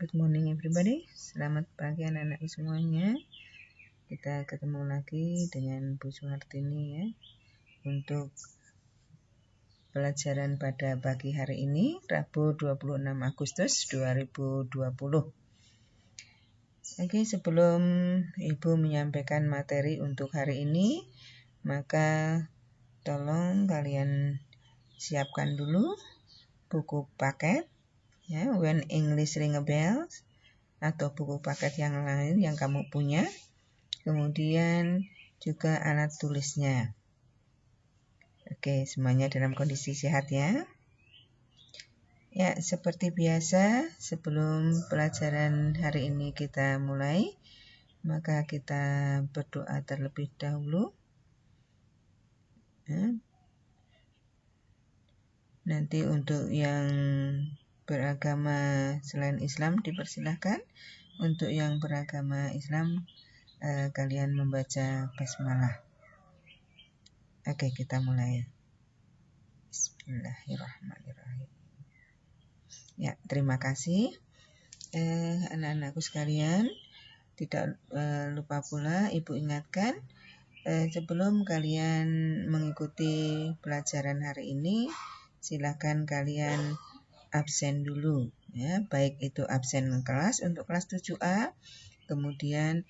Good morning everybody. Selamat pagi anak-anak semuanya. Kita ketemu lagi dengan Bu Suhartini ya. Untuk pelajaran pada pagi hari ini, Rabu 26 Agustus 2020. Oke, sebelum Ibu menyampaikan materi untuk hari ini, maka tolong kalian siapkan dulu buku paket ya, When English Ring a Bell, atau buku paket yang lain yang kamu punya. Kemudian juga alat tulisnya. Oke, semuanya dalam kondisi sehat ya. Ya, seperti biasa, sebelum pelajaran hari ini kita mulai, maka kita berdoa terlebih dahulu. Nanti untuk yang beragama selain Islam dipersilahkan. Untuk yang beragama Islam kalian membaca basmalah. Oke, kita mulai. Bismillahirrahmanirrahim. Ya, terima kasih anak-anakku sekalian. Tidak lupa pula Ibu ingatkan, sebelum kalian mengikuti pelajaran hari ini, silakan kalian absen dulu ya, baik itu absen kelas untuk kelas 7A, kemudian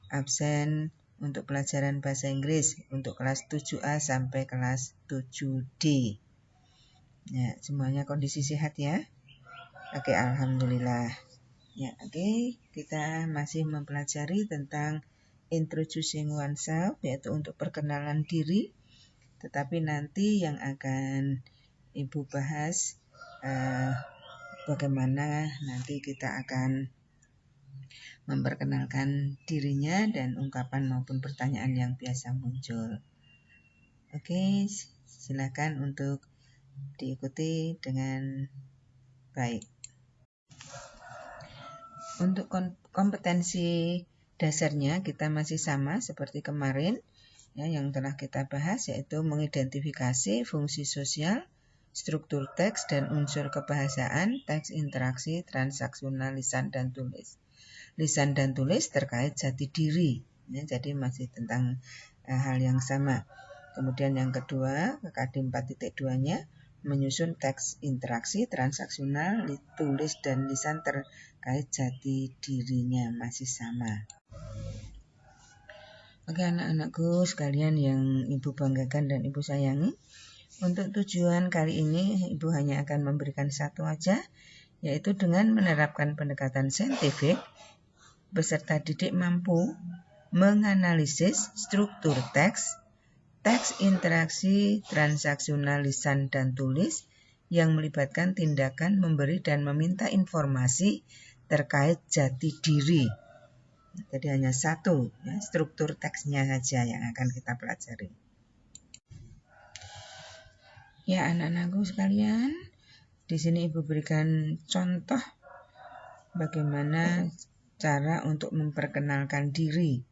absen untuk pelajaran bahasa Inggris untuk kelas 7A sampai kelas 7D. Ya, semuanya kondisi sehat ya. Oke, alhamdulillah. Ya, oke, kita masih mempelajari tentang introducing oneself, yaitu untuk perkenalan diri. Tetapi nanti yang akan Ibu bahas bagaimana nanti kita akan memperkenalkan dirinya dan ungkapan maupun pertanyaan yang biasa muncul. Oke, silakan untuk diikuti dengan baik. Untuk kompetensi dasarnya kita masih sama seperti kemarin ya, yang telah kita bahas, yaitu mengidentifikasi fungsi sosial, struktur teks dan unsur kebahasaan, teks interaksi, transaksional, lisan dan tulis. Lisan dan tulis terkait jati diri, ya, jadi masih tentang hal yang sama. Kemudian yang kedua, KKD 4.2-nya menyusun teks interaksi, transaksional, tulis dan lisan terkait jati dirinya masih sama. Oke anak-anakku sekalian yang Ibu banggakan dan Ibu sayangi, untuk tujuan kali ini Ibu hanya akan memberikan satu aja, yaitu dengan menerapkan pendekatan saintifik, peserta didik mampu menganalisis struktur teks, teks interaksi, transaksional, lisan dan tulis yang melibatkan tindakan memberi dan meminta informasi terkait jati diri. Jadi hanya satu ya, struktur teksnya saja yang akan kita pelajari. Ya anak-anakku sekalian, di sini Ibu berikan contoh bagaimana cara untuk memperkenalkan diri.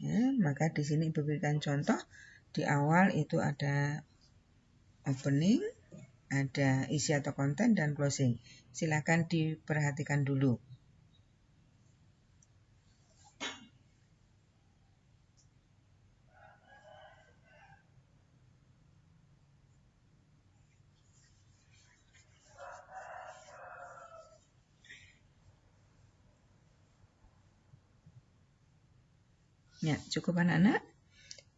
Ya, maka di sini Ibu berikan contoh, di awal itu ada opening, ada isi atau konten dan closing. Silakan diperhatikan dulu. Ya, cukup anak-anak?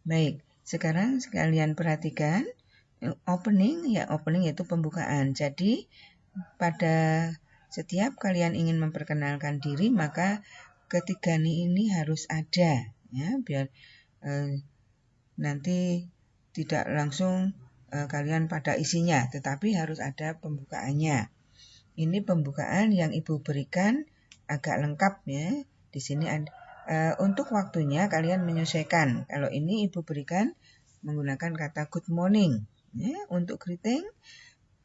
Baik, sekarang sekalian perhatikan opening, ya opening yaitu pembukaan. Jadi pada setiap kalian ingin memperkenalkan diri, maka ketiga ini harus ada ya, biar nanti tidak langsung kalian pada isinya, tetapi harus ada pembukaannya. Ini pembukaan yang Ibu berikan agak lengkap ya. Di sini ada untuk waktunya kalian menyesuaikan. Kalau ini Ibu berikan menggunakan kata good morning. Ya, untuk greeting,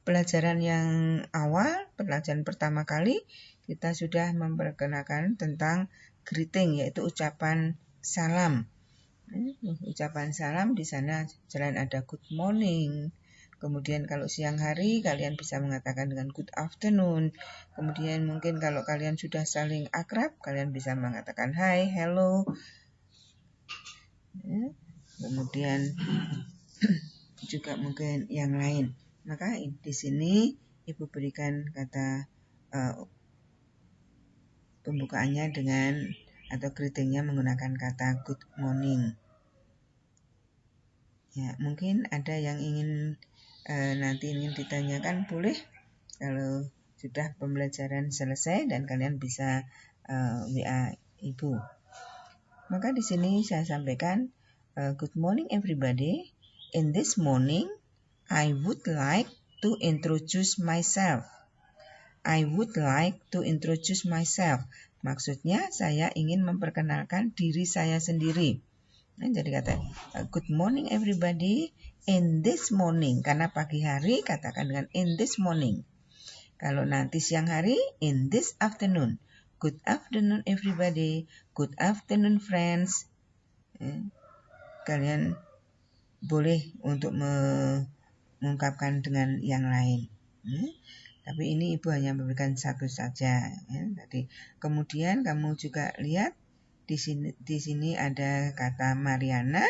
pelajaran yang awal, pelajaran pertama kali, kita sudah memperkenalkan tentang greeting, yaitu ucapan salam. Ucapan salam di sana selain ada good morning, Kemudian kalau siang hari kalian bisa mengatakan dengan good afternoon. Kemudian mungkin kalau kalian sudah saling akrab, kalian bisa mengatakan hi, hello. Kemudian juga mungkin yang lain. Maka di sini Ibu berikan kata pembukaannya dengan atau greetingnya menggunakan kata good morning. Ya, mungkin ada yang ingin nanti ingin ditanyakan, boleh. Kalau sudah pembelajaran selesai dan kalian bisa WA Ibu. Maka di sini saya sampaikan, good morning everybody. In this morning, I would like to introduce myself. I would like to introduce myself. Maksudnya saya ingin memperkenalkan diri saya sendiri. Nah, jadi kata good morning everybody in this morning. Karena pagi hari katakan dengan in this morning. Kalau nanti siang hari in this afternoon. Good afternoon everybody. Good afternoon friends. Kalian boleh untuk mengungkapkan dengan yang lain. Tapi ini Ibu hanya memberikan satu saja. Tadi. Kemudian kamu juga lihat di sini ada kata Mariana,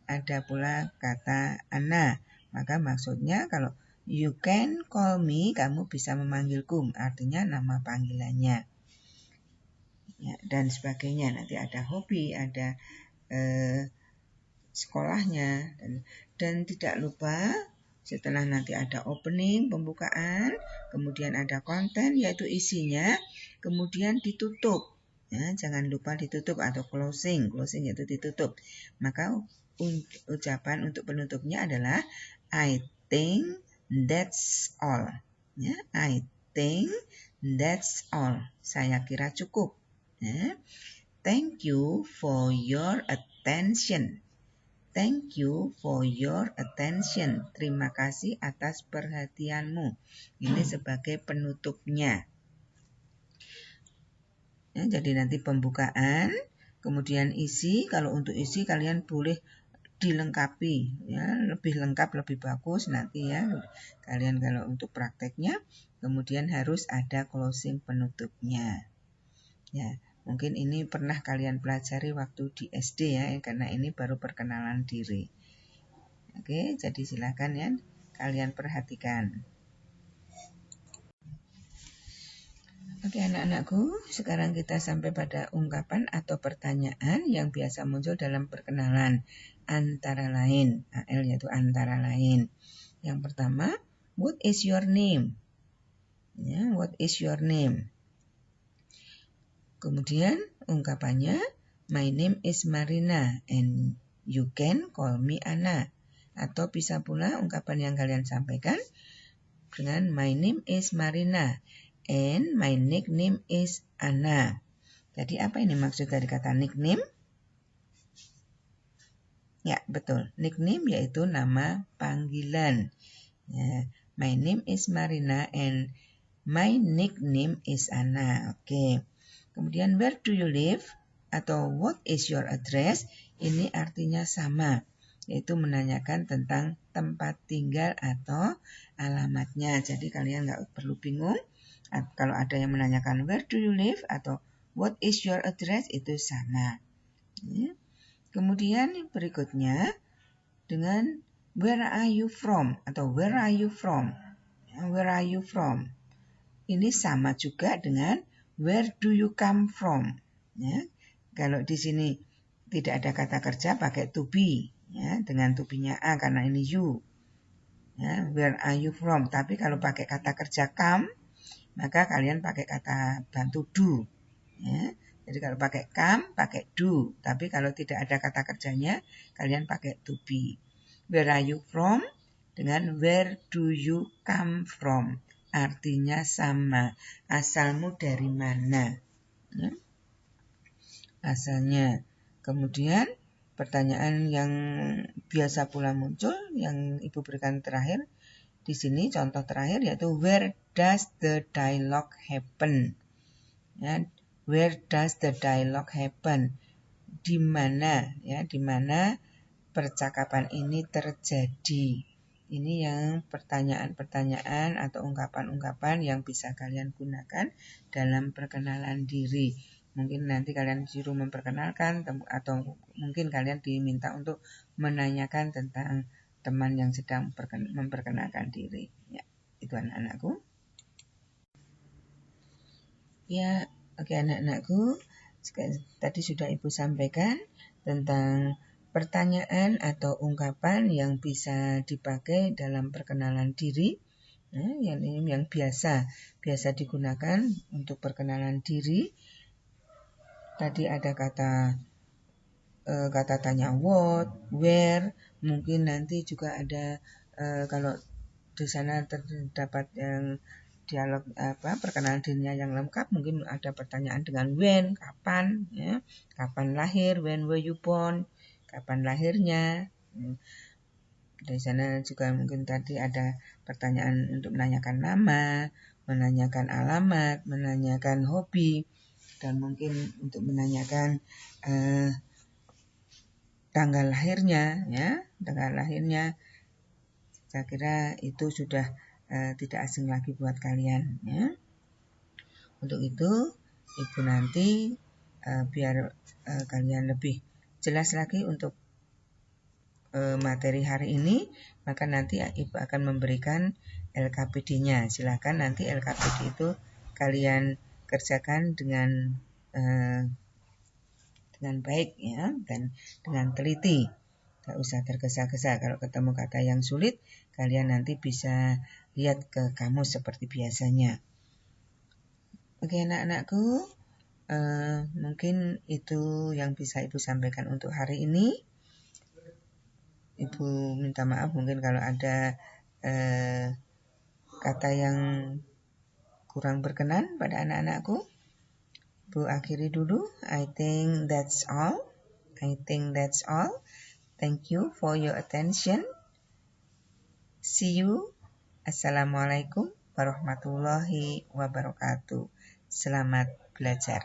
ada pula kata Anna. Maka maksudnya kalau you can call me, kamu bisa memanggilku, artinya nama panggilannya. Ya, dan sebagainya. Nanti ada hobi, ada sekolahnya, dan tidak lupa setelah nanti ada opening, pembukaan, kemudian ada konten yaitu isinya, kemudian ditutup. Ya, jangan lupa ditutup atau closing yaitu ditutup. Maka ucapan untuk penutupnya adalah I think that's all. Ya, I think that's all. Saya kira cukup. Ya. Thank you for your attention. Thank you for your attention. Terima kasih atas perhatianmu. Ini sebagai penutupnya. Ya, jadi nanti pembukaan, kemudian isi. Kalau untuk isi kalian boleh dilengkapi, ya, lebih lengkap, lebih bagus nanti ya. Kalian kalau untuk prakteknya, kemudian harus ada closing penutupnya. Ya. Mungkin ini pernah kalian pelajari waktu di SD ya, karena ini baru perkenalan diri. Oke, jadi silakan ya, kalian perhatikan. Oke anak-anakku, sekarang kita sampai pada ungkapan atau pertanyaan yang biasa muncul dalam perkenalan. Antara lain, AL yaitu antara lain. Yang pertama, what is your name? Ya, what is your name? Kemudian ungkapannya, my name is Marina and you can call me Anna. Atau bisa pula ungkapan yang kalian sampaikan dengan my name is Marina and my nickname is Anna. Jadi apa ini maksud dari kata nickname? Ya betul, nickname yaitu nama panggilan. Ya, my name is Marina and my nickname is Anna. Oke. Kemudian where do you live atau what is your address, ini artinya sama, yaitu menanyakan tentang tempat tinggal atau alamatnya. Jadi kalian nggak perlu bingung kalau ada yang menanyakan where do you live atau what is your address, itu sama. Ya. Kemudian berikutnya dengan where are you from atau where are you from. Where are you from? Ini sama juga dengan where do you come from? Ya, kalau di sini tidak ada kata kerja pakai to be, ya, dengan to be-nya a karena ini you. Ya, where are you from? Tapi kalau pakai kata kerja come, maka kalian pakai kata bantu do. Ya, jadi kalau pakai come, pakai do. Tapi kalau tidak ada kata kerjanya, kalian pakai to be. Where are you from? Dengan where do you come from? Artinya sama. Asalmu dari mana? Ya. Asalnya. Kemudian pertanyaan yang biasa pula muncul yang Ibu berikan terakhir di sini, contoh terakhir yaitu where does the dialogue happen? Ya, where does the dialogue happen? Di mana ya, di mana percakapan ini terjadi? Ini yang pertanyaan-pertanyaan atau ungkapan-ungkapan yang bisa kalian gunakan dalam perkenalan diri. Mungkin nanti kalian disuruh memperkenalkan atau mungkin kalian diminta untuk menanyakan tentang teman yang sedang memperkenalkan diri. Ya, itu anak-anakku. Ya, oke anak-anakku. Tadi sudah Ibu sampaikan tentang pertanyaan atau ungkapan yang bisa dipakai dalam perkenalan diri. Yang biasa digunakan untuk perkenalan diri. Tadi ada kata tanya what, where, mungkin nanti juga ada kalau di sana terdapat yang dialog perkenalan dirinya yang lengkap, mungkin ada pertanyaan dengan when, kapan, ya, kapan lahir, when were you born, kapan lahirnya. Di sana juga mungkin tadi ada pertanyaan untuk menanyakan nama, menanyakan alamat, menanyakan hobi, dan mungkin untuk menanyakan tanggal lahirnya, ya, tanggal lahirnya. Saya kira itu sudah tidak asing lagi buat kalian, ya. Untuk itu, Ibu nanti biar kalian lebih jelas lagi untuk materi hari ini, maka nanti Ibu akan memberikan LKPD-nya. Silakan nanti LKPD itu kalian kerjakan dengan baik, ya, dan dengan teliti. Gak usah tergesa-gesa. Kalau ketemu kata yang sulit, kalian nanti bisa lihat ke kamus seperti biasanya. Oke anak-anakku, mungkin itu yang bisa Ibu sampaikan untuk hari ini. Ibu minta maaf mungkin kalau ada kata yang kurang berkenan pada anak-anakku. Ibu akhiri dulu. I think that's all. Thank you for your attention. See you. Assalamualaikum warahmatullahi wabarakatuh. Selamat belajar.